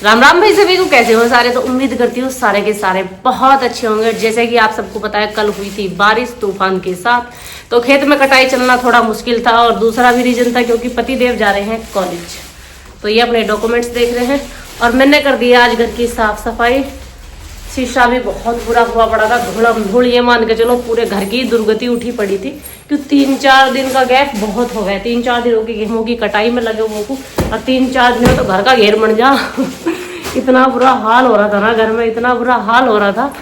राम राम भाई सभी को, कैसे हो सारे। तो उम्मीद करती हूँ सारे के सारे बहुत अच्छे होंगे। जैसे कि आप सबको पता है, कल हुई थी बारिश तूफान के साथ, तो खेत में कटाई चलना थोड़ा मुश्किल था। और दूसरा भी रीजन था क्योंकि पति देव जा रहे हैं कॉलेज, तो ये अपने डॉक्यूमेंट्स देख रहे हैं। और मैंने कर दिया आज घर की साफ सफाई। शीशा भी बहुत बुरा हुआ पड़ा था, धूलम धूल, ये मान के चलो पूरे घर की दुर्गति उठी पड़ी थी। क्योंकि 3-4 दिन का गैप बहुत हो गया। 3-4 दिनों की गेहूं की कटाई में लगे हुए को, और 3-4 दिन में तो घर का घेर बन जा इतना बुरा हाल हो रहा था ना घर में, इतना बुरा हाल हो रहा था।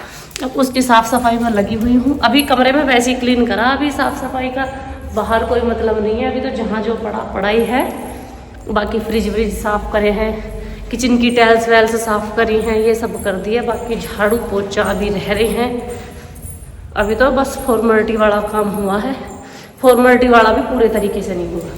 अब उसकी साफ सफाई में लगी हुई हूँ। अभी कमरे में वैसे ही क्लीन करा, अभी साफ सफाई का बाहर कोई मतलब नहीं है। अभी तो जहाँ जो पड़ा ही है। बाकी फ्रिज व्रिज साफ करे हैं, किचन की टाइल्स वेल्स साफ करी हैं, ये सब कर दिया। बाकी झाड़ू पोछा अभी रह रहे हैं। अभी तो बस फॉर्मेलिटी वाला काम हुआ है। फॉर्मेलिटी वाला भी पूरे तरीके से नहीं हुआ।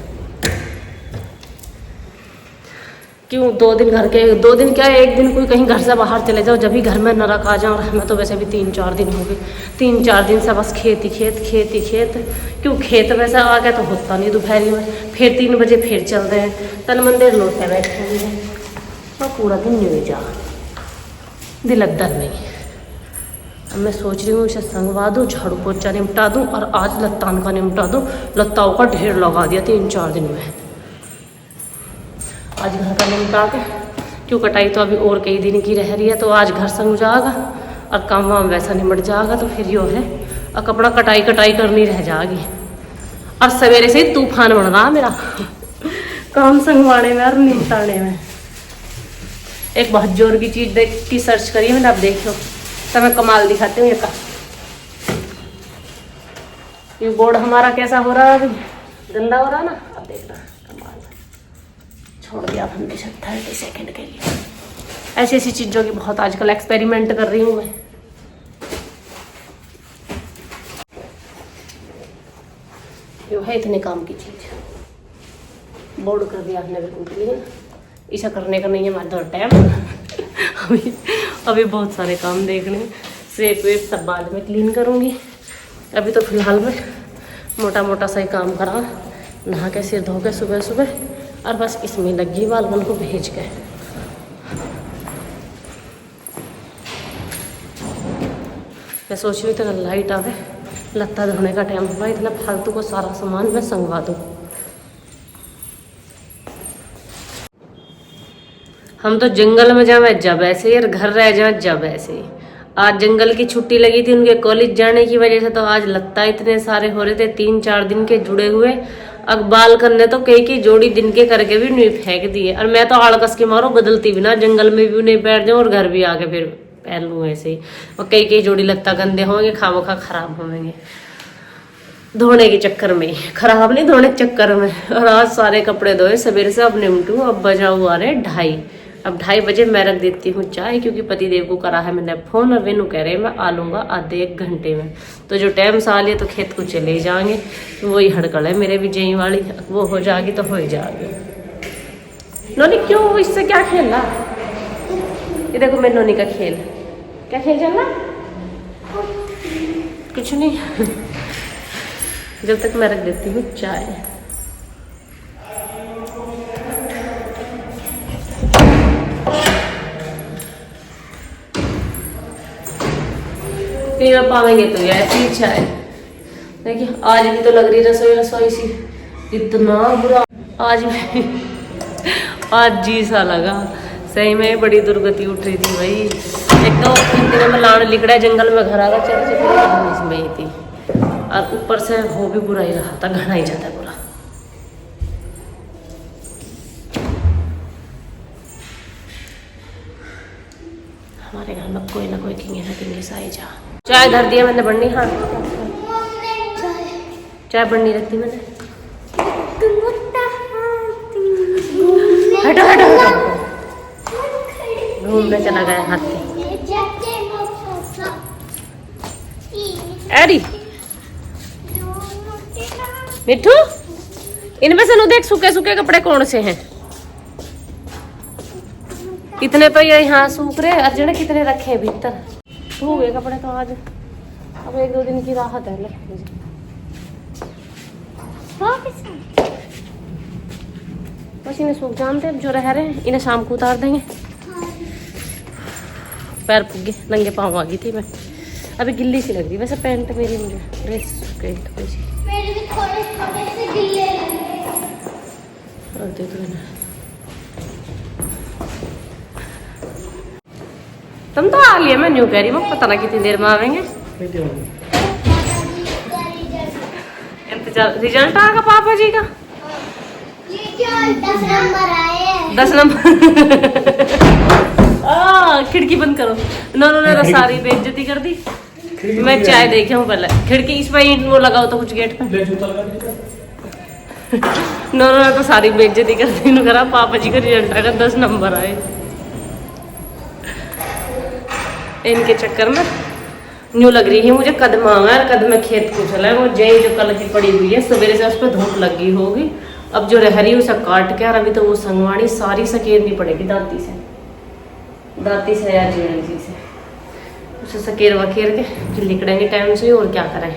क्यों 2 दिन घर के, 2 दिन क्या, 1 दिन कोई कहीं घर से बाहर चले जाओ, जब भी घर में न रखा जाओ। और हमें तो वैसे भी 3-4 दिन हो गए। 3-4 दिन से बस खेत ही खेत, खेत ही खेत। क्यों खेत वैसे आ गया तो होता नहीं दोपहरी में, फिर 3 बजे फिर चलते हैं। तन मंदिर लोटे बैठे हैं और पूरा दिन नहीं जा दिल अद्दर नहीं। अब मैं सोच रही हूँ इसे संगवा दूँ, झाड़ू पोछा निपटा दूँ, और आज लत्तान का निपटा दूँ। लत्ताओं का ढेर लगा दिया 3-4 दिन में। आज घर का निपटा के, क्यों कटाई तो अभी और कई दिन की रह रही है, तो आज घर संग जाएगा और काम वाम वैसा निपट जाएगा। तो फिर यो है, और कपड़ा कटाई करनी रह जाएगी। और सवेरे से ही तूफान बन रहा मेरा काम संगवाने में और निपटाने में। एक बहुत जोर की चीज देख की सर्च करी मैंने, अब देखो तो मैं कमाल दिखाती हूँ। ये बोर्ड हमारा कैसा हो रहा है, अभी गंदा हो रहा ना। अब देख रहा कमाल, छोड़ दिया फाउंडेशन 30 सेकंड के लिए। ऐसी ऐसी चीजों की बहुत आजकल एक्सपेरिमेंट कर रही हूँ मैं। ये है इतने काम की चीज, बोर्ड कर दिया हमने बिल्कुल क्लीन। ऐसा करने का नहीं है हमारे थोड़ा टाइम अभी बहुत सारे काम देखने, सेब वेब सब बाद में क्लीन करूँगी। अभी तो फिलहाल मैं मोटा मोटा सा ही काम करा, नहा के सिर धो के सुबह सुबह, और बस इसमें लगी बालकन को भेज के। मैं सोच रही थी लाइट आवे, लत्ता धोने का टाइम हुआ, इतना फालतू को सारा सामान मैं संगवा दूँ। हम तो जंगल में जावे जब ऐसे ही, और घर रह जाए जब ऐसे ही। आज जंगल की छुट्टी लगी थी उनके कॉलेज जाने की वजह से, तो आज लत्ता इतने सारे हो रहे थे 3-4 दिन के जुड़े हुए। अब बाल करने तो कई की जोड़ी दिन के करके भी नहीं फेंक दिए। और मैं तो आड़कस के मारो बदलती भी ना, जंगल में भी नहीं बैठ जाऊँ और घर भी आके फिर पहन लूँ ऐसे ही। और कई जोड़ी लत्ता गंदे होंगे, खामोखा खराब होंगे धोने के चक्कर में, खराब नहीं धोने के चक्कर में। और आज सारे कपड़े धोए सवेरे से, अब निमटू। अब बजा हुआ रहे 2:30। अब 2:30 बजे मैं रख देती हूँ चाय, क्योंकि पति देव को करा है मैंने फोन, और वेनू कह रहे मैं आ लूँगा आधे 1 घंटे में। तो जो टाइम से आ लिया तो खेत को चले जाएंगे। वही हड़कड़ है मेरे भी जई वाली, वो हो जाएगी तो हो ही जाएगी। नोनी क्यों, इससे क्या खेलना। ये देखो मेरे नोनी का खेल, क्या खेल चलना, कुछ नहीं जब तक मैं रख देती हूँ चाय। पीना पाएंगे तो ऐसी इच्छा है। देखिए आज भी तो लग रही रसोई सी, इतना बुरा आज भी आज जी सा लगा सही में। बड़ी दुर्गति उठ रही थी भाई। एक तो दिन में लाड़ लिकड़ा जंगल में घर आगा चल इसमें ही थी, और ऊपर से हो भी बुरा ही रहा था, घना ही जाता बुरा। हमारे घर में कोई ना कोई किंगे सा ही जा। चाय धर दिया मैंने बढ़नी, हाँ चाय बढ़नी रखती मैंने। हटो हटो हटो, घूमने चला गया हाथी। अरे मिठू, इनमें से नु देख सूखे सूखे कपड़े कौन से हैं। इतने तो ये यहाँ सूख रहे, अर्जुन कितने रखे हैं भीतर। हो गए कपड़े तो आज, अब 1-2 दिन की राहत है। बस इन्हें सूख जानते हैं, जो रह रहे हैं इन्हें शाम को उतार देंगे। पैर पुगे नंगे पाँव आ गई थी मैं। अभी गिल्ली सी लग रही वैसे पैंट मेरी, मुझे ड्रेस गई थोड़ी सी। मेरे भी थोड़े से गिल्ले लगे। और देख लेना, तुम तो आ लिए, मैं न्यू कह रही हूँ, पता ना कितनी देर में आवेंगे। इंतजार, रिजल्ट आएगा पापा जी का? 10 नंबर आए। 10 नंबर। खिड़की बंद करो। उन्होंने तो सारी बेइज्जती कर दी। मैं चाय देखे हूँ पहले, खिड़की इस पे वो लगाओ तो कुछ गेट पे। उन्होंने तो सारी बेइज्जती कर दी। करा पापा जी का रिजल्ट आएगा, 10 नंबर आए। इनके चक्कर में न्यू लग रही है मुझे कदम आवा, कदम खेत को चला है वो जई जो कल की पड़ी हुई है, सवेरे से उस पर धूप लगी होगी। अब जो रह रही है उसे काट के, और अभी तो वो संगवाड़ी सारी सकेरनी पड़ेगी दाती से या जेड़ी से, उसे सकेर वकेर के फिर निकलेंगे टाइम से। और क्या करें,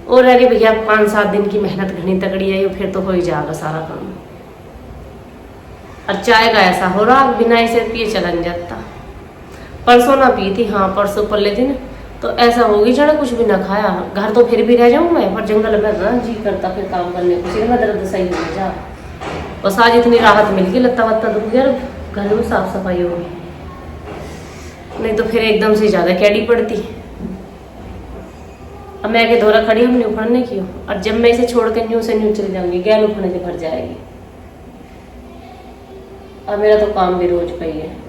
और अरे भैया 5-7 दिन की मेहनत घनी तगड़ी है, फिर तो हो ही जाएगा सारा काम। और चाय का ऐसा हो रहा बिना इसे पिए चलन जाता। परसों ना पी थी, हाँ परसों पल्ले दिन तो ऐसा होगी जड़ा कुछ भी ना खाया। घर तो फिर भी रह जाऊँ मैं, पर जंगल में ना जी करता फिर काम करने को, सिर में दर्द सही हो जा। बस आज इतनी राहत मिल गई, लत्ता वत्ता दुख गया, घर में साफ सफाई होगी, नहीं तो फिर एकदम से ज्यादा कैडी पड़ती। अब मैं आगे धोरा खड़ी हूँ, न्यू फड़ने की हूँ, और जब मैं इसे छोड़ के न्यू से न्यू चली जाऊंगी, गैल उठने से भर जाएगी। अब मेरा तो काम भी रोज का ही है।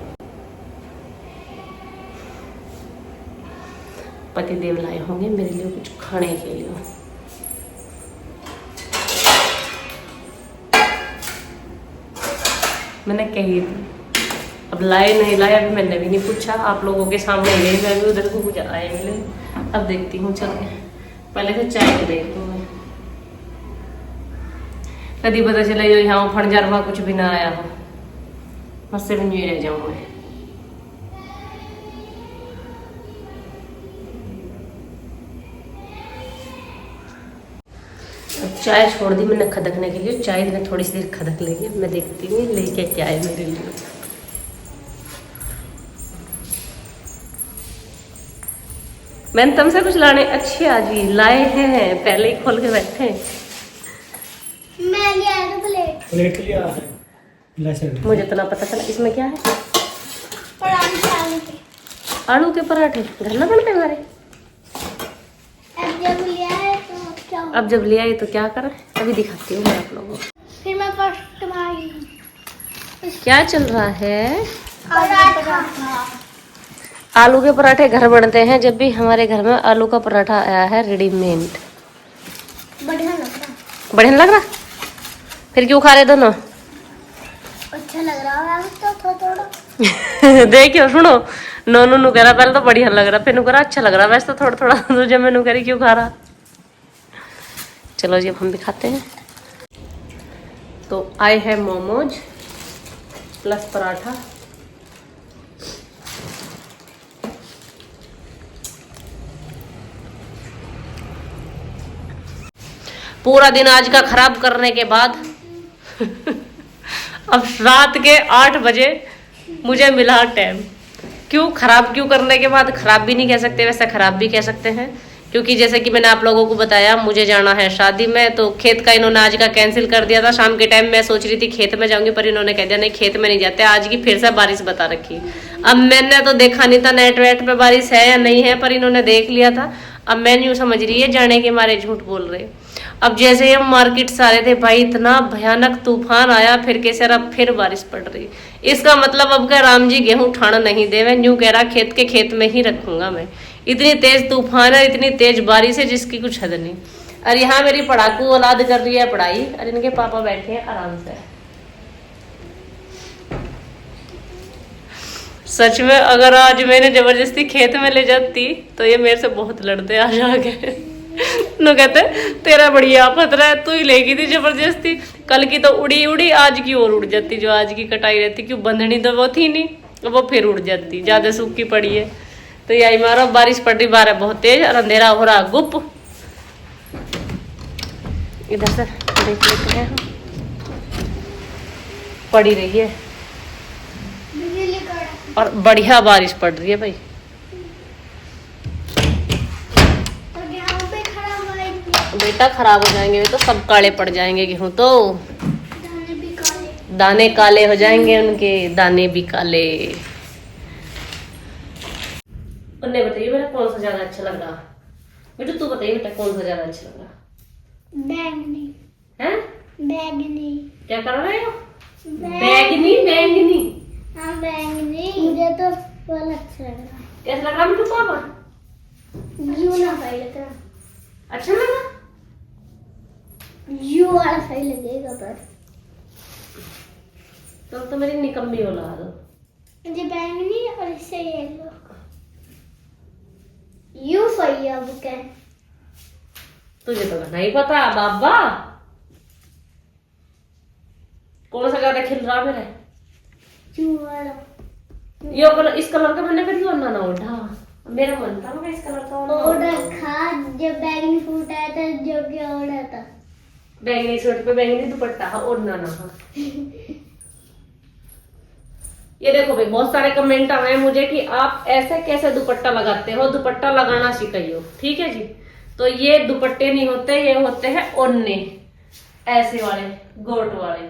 पति देव लाए होंगे मेरे लिए कुछ खाने के लिए। मैंने कही थी, अब लाए नहीं लाए अभी मैंने भी नहीं पूछा, आप लोगों के सामने ही नहीं, मैं भी उधर को कुछ आए मिले। अब देखती हूँ चल के, पहले तो चाय के देख लूँ मैं, कभी पता चला जो यहाँ फणजार वहाँ कुछ भी ना आया हो, मुझसे भी नहीं रह जाऊँ मैं। चाय छोड़ दी मैंने खदकने के लिए, चाय ने थोड़ी सी देर खदक लेगी। मैं देखती हूँ लेके क्या है मेरे लिए। मैंने तुमसे कुछ लाने अच्छे आज ही लाए हैं, पहले ही खोल के बैठे। मैं लिया है प्लेट लिया है। मुझे तो ना पता चला इसमें क्या है। पराठे आलू के पराठे घर में बनते हमारे। अब जब ले आई तो क्या करें, अभी दिखाती हूँ मैं आप लोगों को। फिर मैं फर्स्ट मारी। क्या चल रहा है? पराठा। आलू के पराठे घर बनते हैं जब भी हमारे घर में आलू का पराठा आया है रेडीमेड। बढ़िया लग रहा। बढ़िया लग रहा? फिर क्यों खा रहे दोनों? अच्छा लग रहा है तो थोड़ा। देखियो सुनो, नोनू कह रहा पहले तो बढ़िया लग रहा, फिर कह रहा अच्छा लग रहा, वैसे तो थोड़ा थोड़ा। तो जब मैनू कह रही क्यों खा रहा। चलो जी अब हम भी खाते हैं। तो आए हैं मोमोज प्लस पराठा। पूरा दिन आज का खराब करने के बाद अब रात के 8 बजे मुझे मिला टाइम। क्यों खराब क्यों करने के बाद, खराब भी नहीं कह सकते, वैसे खराब भी कह सकते हैं, क्योंकि जैसे कि मैंने आप लोगों को बताया मुझे जाना है शादी में, तो खेत का इन्होंने आज का कैंसिल कर दिया था। शाम के टाइम मैं सोच रही थी खेत में जाऊंगी, पर इन्होंने कह दिया नहीं खेत में नहीं जाते, आज की फिर से बारिश बता रखी। अब मैंने तो देखा नहीं था नेट वेट पे बारिश है या नहीं है, पर इन्होंने देख लिया था। अब मैं यूँ समझ रही है जाने के मारे झूठ बोल रहे। अब जैसे हम मार्केट से आ रहे थे भाई इतना भयानक तूफान आया, फिर कैसे अब फिर बारिश पड़ रही। इसका मतलब अब क्या राम जी गेहूं उठाना नहीं देवे, न्यू कह रहा खेत के खेत में ही रखूंगा मैं। इतनी तेज तूफान है, इतनी तेज बारिश है जिसकी कुछ हद नहीं। और यहाँ मेरी पढ़ाकू औलाद कर रही है पढ़ाई, और इनके पापा बैठे हैं आराम से। सच में अगर आज मैंने जबरदस्ती खेत में ले जाती तो ये मेरे से बहुत लड़ते आज आगे। नो कहते तेरा बढ़िया आफत रहा, तू ही लेगी थी जबरदस्ती। कल की तो उड़ी उड़ी, आज की और उड़ जाती। जो आज की कटाई रहती क्यों बंधनी तो वो थी नहीं, वो फिर उड़ जाती, ज्यादा सूखी पड़ी है। तो यही मारो बारिश पड़ रही, बारिश बहुत तेज और अंधेरा हो रहा गुप। इधर से देख लेते हैं, पड़ी रही है। और बढ़िया बारिश पड़ रही है भाई। तो गेहूं पे खड़ा हुआ है, बेटा खराब हो जाएंगे, तो सब काले पड़ जाएंगे गेहूं तो। दाने भी काले। दाने काले हो जाएंगे, उनके दाने भी काले। उन्हें बताइए बेटा कौन सा ज्यादा अच्छा लग रहा। बेटा तू बताइए बेटा कौन सा ज्यादा अच्छा लग रहा बैंगनी। है? बैंगनी। क्या कर रहे हो? बैंगनी बैंगनी। हाँ बैंगनी। मुझे तो वाला अच्छा लग रहा है। कैसा लग रहा मिठू पापा? यू ना सही लग रहा। अच्छा लगा? यू वाला सही लगेगा पर तो मेरी निकम्मी औलाद हो। मुझे बैंगनी और इससे येलो। यू सही है अब क्या? तुझे तो नहीं पता बाबा कौन सा ज्यादा खिल रहा मेरा। यू वाला। ये कलर, इस कलर का मैंने कभी ना ओढ़ा। मेरा मन था मैं इस कलर का और रखा जब बैंगनी सूट आया था, जो क्या ओढ़ा था। बैंगनी शर्ट पे बैंगनी दुपट्टा ओढ़ना ना। ये देखो भाई बहुत सारे कमेंट आ रहे हैं मुझे कि आप ऐसे कैसे दुपट्टा लगाते हो, दुपट्टा लगाना सिखाइयो। ठीक है जी। तो ये दुपट्टे नहीं होते, ये होते हैं ओढ़ने, ऐसे वाले गोट वाले।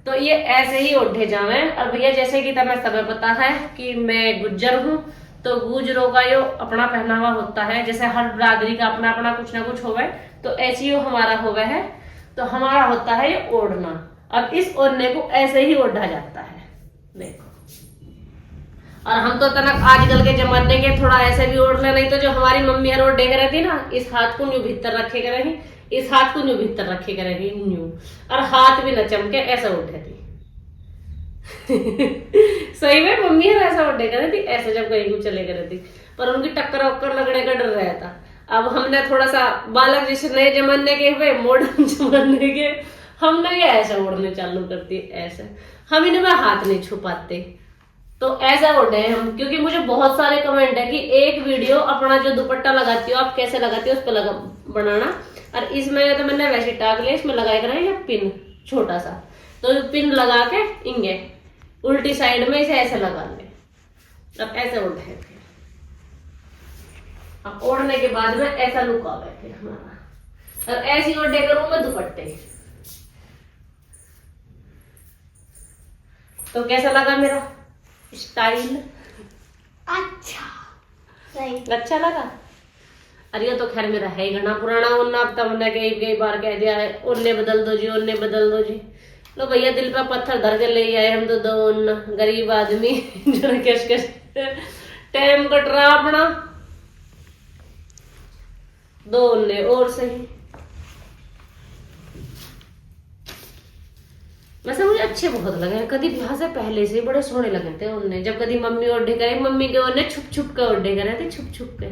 तो ये ऐसे ही ओढ़े जावे। और भैया जैसे कि तुम्हें सब पता है कि मैं गुज्जर हूँ, तो गुजरों का यो अपना पहनावा होता है। जैसे हर बिरादरी का अपना अपना कुछ ना कुछ होवे, तो ऐसे ही हमारा होवे है। तो हमारा होता है ये ओढ़ना। अब इस ओढ़ने को ऐसे ही ओढ़ा जाता है, देखो। और हम तो तनक आजकल के जमाने के थोड़ा ऐसे भी ओढ़ ले, नहीं तो जो हमारी मम्मी हर ओढ़े करे थी ना, इस हाथ को न्यू भीतर रखे करेगी, इस हाथ को न्यू भीतर रखे करेगी न्यू, और हाथ भी न चमके, ऐसा उठे थी। सही में मम्मी हर ऐसा उठे करे थी, ऐसे जब कहीं को चले करे थी। पर उनकी टक्कर वक्कर लगने का डर रहता। अब हमने थोड़ा सा बालक जैसे नए जमाने के हुए, मॉडर्न जमाने के, हमने ये ऐसे ओढ़ने चालू करती ऐसे। हम इन्हें में हाथ नहीं छुपाते, तो ऐसा ओढ़े हम। क्योंकि मुझे बहुत सारे कमेंट है कि एक वीडियो अपना जो दुपट्टा लगाती हो आप कैसे लगाती हो उस पर लगा बनाना। और इसमें तो मैंने वैसे टाक लिया, इसमें लगाया करा ये पिन छोटा सा, तो पिन लगा के इंगे उल्टी साइड में इसे ऐसे लगा ले। अब ऐसे ओढ़े थे। अब ओढ़ने के बाद में ऐसा लुक आ गया फिर हमारा। और ऐसी ओढ़े करूं मैं दुपट्टे। तो कैसा लगा मेरा स्टाइल? अच्छा लगा। अरे ये तो खैर मेरा है ही घना पुराना ओढ़ना। अब तब मैंने कई बार कह दिया है ओढ़ने बदल दो जी, ओढ़ने बदल दो जी। लो भैया दिल पे पत्थर धर के ले आए हम तो दो ओढ़ना, गरीब आदमी जो कैस टाइम कट रहा अपना, दो ओढ़ने और सही। वैसे मुझे अच्छे बहुत लगे, कभी ब्याह से पहले से बड़े सोने लगे थे उनने। जब कभी मम्मी ओढ़े करे, मम्मी के ओढ़ने छुप छुप के ओढ़े करे थे, छुप छुप के।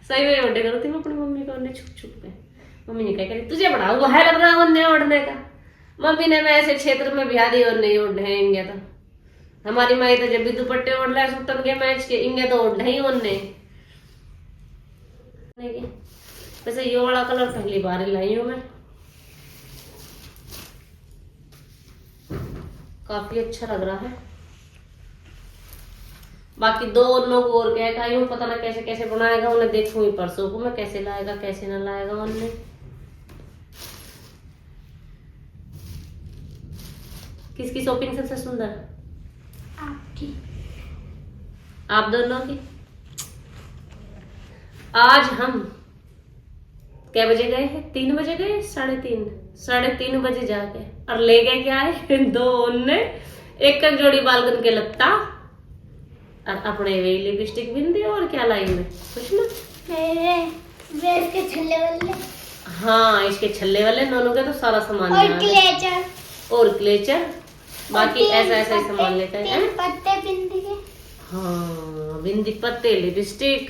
सही में ओढ़े करती मैं अपनी मम्मी के ओढ़ने छुप छुप के। मम्मी ने क्या करी, तुझे बड़ा हुआ है लग रहा ओढ़ने ओढ़ने का। मम्मी ने मैं ऐसे क्षेत्र में ब्याह दी और नहीं ओढ़े तो हमारी माई तो जब भी दुपट्टे ओढ़ रहा सुतन के मैच के इंगे तो ओढ़े ही ओढ़ने। वैसे ये वाला कलर पहली बार लाई हूँ मैं, काफी अच्छा लग रहा है। बाकी दो लोग और क्या खाई हूँ, पता ना कैसे कैसे बनाएगा उन्हें, देखूंगी परसों को मैं कैसे लाएगा कैसे ना लाएगा उन्हें। किसकी शॉपिंग सबसे सुंदर? आपकी। आप दोनों की। आज हम क्या बजे गए हैं? 3 बजे गए, 3:30 बजे जाके, और ले गए क्या है दो ओढ़ने, एक जोड़ी बालकन के लत्ता, और अपने वे लिपस्टिक बिंदी, और क्या लाई मैं कुछ ना मेरे इसके छल्ले वाले। हाँ इसके छल्ले वाले दोनों के तो सारा सामान और क्लेचर बाकी ऐसा ऐसा ही सामान लेते हैं। पत्ते बिंदी के। हाँ बिंदी पत्ते लिपस्टिक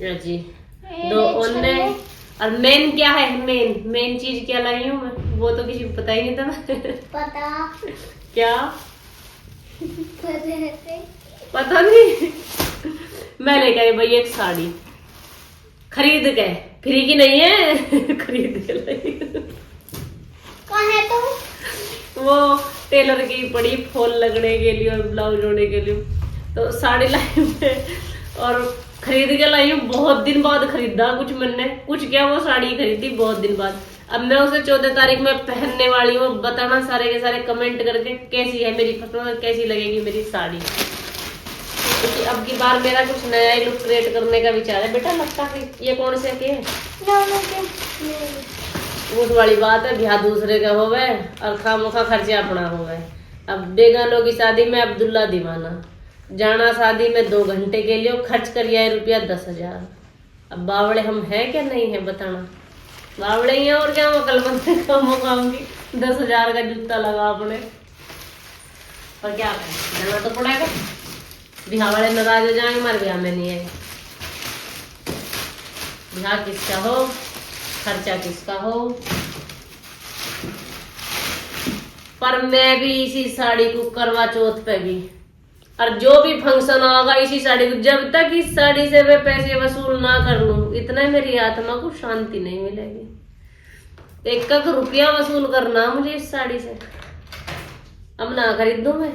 जी, दो ओढ़ने। और मेन क्या है, मेन चीज क्या लाई हूँ मैं, वो तो किसी को पता ही नहीं था। पता क्या पता नहीं। मैं लेकर आई भाई एक साड़ी, खरीद के, फ्री की नहीं है खरीद के लाई। कहाँ है तुम? वो टेलर की पड़ी फॉल लगने के लिए और ब्लाउज जोड़ने के लिए। तो साड़ी लाई मैं और खरीद के लाई हूँ। बहुत दिन बाद खरीदा कुछ मैंने, कुछ क्या वो साड़ी खरीदी बहुत दिन बाद। अब मैं उसे 14 तारीख में पहनने वाली हूँ। बताना सारे के सारे कमेंट करके कैसी है मेरी फसल, कैसी लगेगी मेरी साड़ी। क्योंकि अब की बार मेरा कुछ नया ही लुक क्रिएट करने का विचार है। बेटा लगता है ये कौन से के है? उस वाली बात है, ब्याह दूसरे का होवे और खामोखा खर्चे अपना होवे। अब बेगानों की शादी में अब्दुल्ला दीवाना, जाना शादी में 2 घंटे के लिए, खर्च कर आए रुपया 10,000। अब बावड़े हम है क्या नहीं है बताना, बावड़े ही है और क्या। मकलबंद खाऊंगी 10,000 का जूता लगा अपने, पर क्या करें, जाना तो पड़ेगा। ब्याह वाले नाराज हो जाएंगे, हमारे ब्याह में नहीं है। ब्याह किसका हो, खर्चा किसका हो। पर मैं भी इसी साड़ी को करवा चौथ पे भी और जो भी फंक्शन होगा इसी साड़ी को, जब तक इस साड़ी से मैं पैसे वसूल ना कर लूं इतना मेरी आत्मा को शांति नहीं मिलेगी। 1 रुपया वसूल करना मुझे इस साड़ी से। अब ना खरीदूं मैं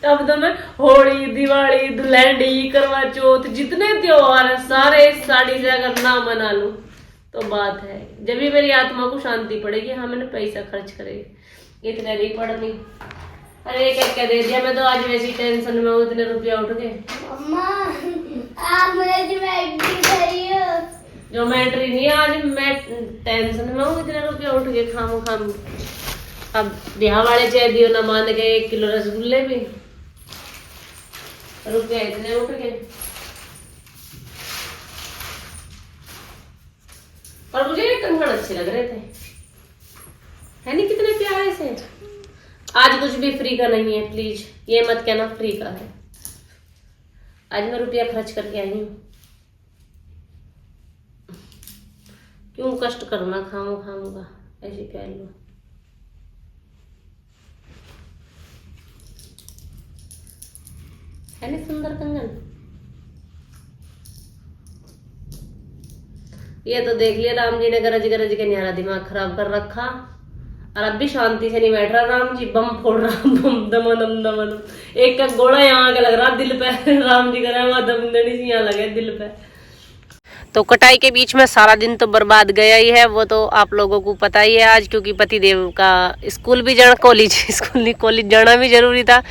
अब तो मैं होली, दिवाली, दुल्हनी, करवा चौथ, जितने त्योहार है सारे इस साड़ी से अगर ना मना लूं तो बात है। जब भी मेरी आत्मा को शांति पड़ेगी। हाँ मैंने पैसा खर्च करेगी, इतने नहीं पड़नी। अरे क्या दे दिया, मैं तो आज वैसी टेंशन में हूँ, इतने रुपया उठ गए। आप मुझे ज्योमेट्री करी हो। ज्योमेट्री नहीं, आज मैं टेंशन में हूँ, इतने रुपया उठ गए खाम। अब ब्याह वाले चाहे दियो ना मान गए 1 किलो रसगुल्ले भी, रुपया इतने उठ गए। और मुझे ये कंगन अच्छे लग रहे थे, है नहीं कितने प्यारे से। आज कुछ भी फ्री का नहीं है, प्लीज ये मत कहना फ्री का है। आज मैं रुपया खर्च करके आई हूँ। क्यों कष्ट करना खाऊंगा, ऐसे कह लो। है नहीं सुंदर कंगन? ये तो देख लिया राम जी ने गरज के न्यारा दिमाग खराब कर रखा और अब भी शांति से नहीं बैठ रहा। राम जी बम फोड़ रहा, बम दमन। एक का गोला यहाँ के लग रहा दिल पे, राम जी का वहां दमदनी से यहाँ लगे दिल पे। तो कटाई के बीच में सारा दिन तो बर्बाद गया ही है, वो तो आप लोगों को पता ही है। आज क्योंकि पतिदेव का स्कूल भी जाना, कॉलेज जाना भी जरूरी था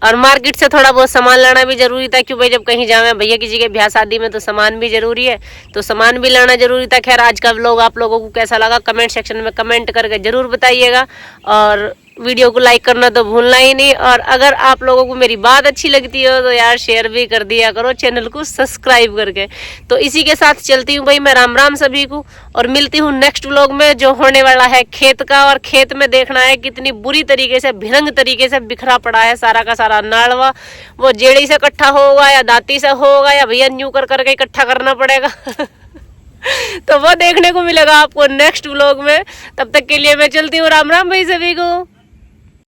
और मार्केट से थोड़ा बहुत सामान लाना भी जरूरी था। क्यों भाई, जब कहीं जावे भैया किसी के ब्याह शादी में तो सामान भी जरूरी है, तो सामान भी लाना जरूरी था। खैर आज का व्लॉग आप लोगों को कैसा लगा कमेंट सेक्शन में कमेंट करके जरूर बताइएगा और वीडियो को लाइक करना तो भूलना ही नहीं। और अगर आप लोगों को मेरी बात अच्छी लगती हो तो यार शेयर भी कर दिया करो, चैनल को सब्सक्राइब करके। तो इसी के साथ चलती हूँ भाई मैं, राम सभी को, और मिलती हूँ नेक्स्ट व्लॉग में जो होने वाला है खेत का। और खेत में देखना है कितनी बुरी तरीके से, भिरंग तरीके से बिखरा पड़ा है सारा का सारा नाड़वा। वो जेड़ी से इकट्ठा होगा या दाती से होगा या भैया न्यू करके इकट्ठा करना पड़ेगा तो वो देखने को मिलेगा आपको नेक्स्ट व्लॉग में। तब तक के लिए मैं चलती हूँ, राम भाई सभी को।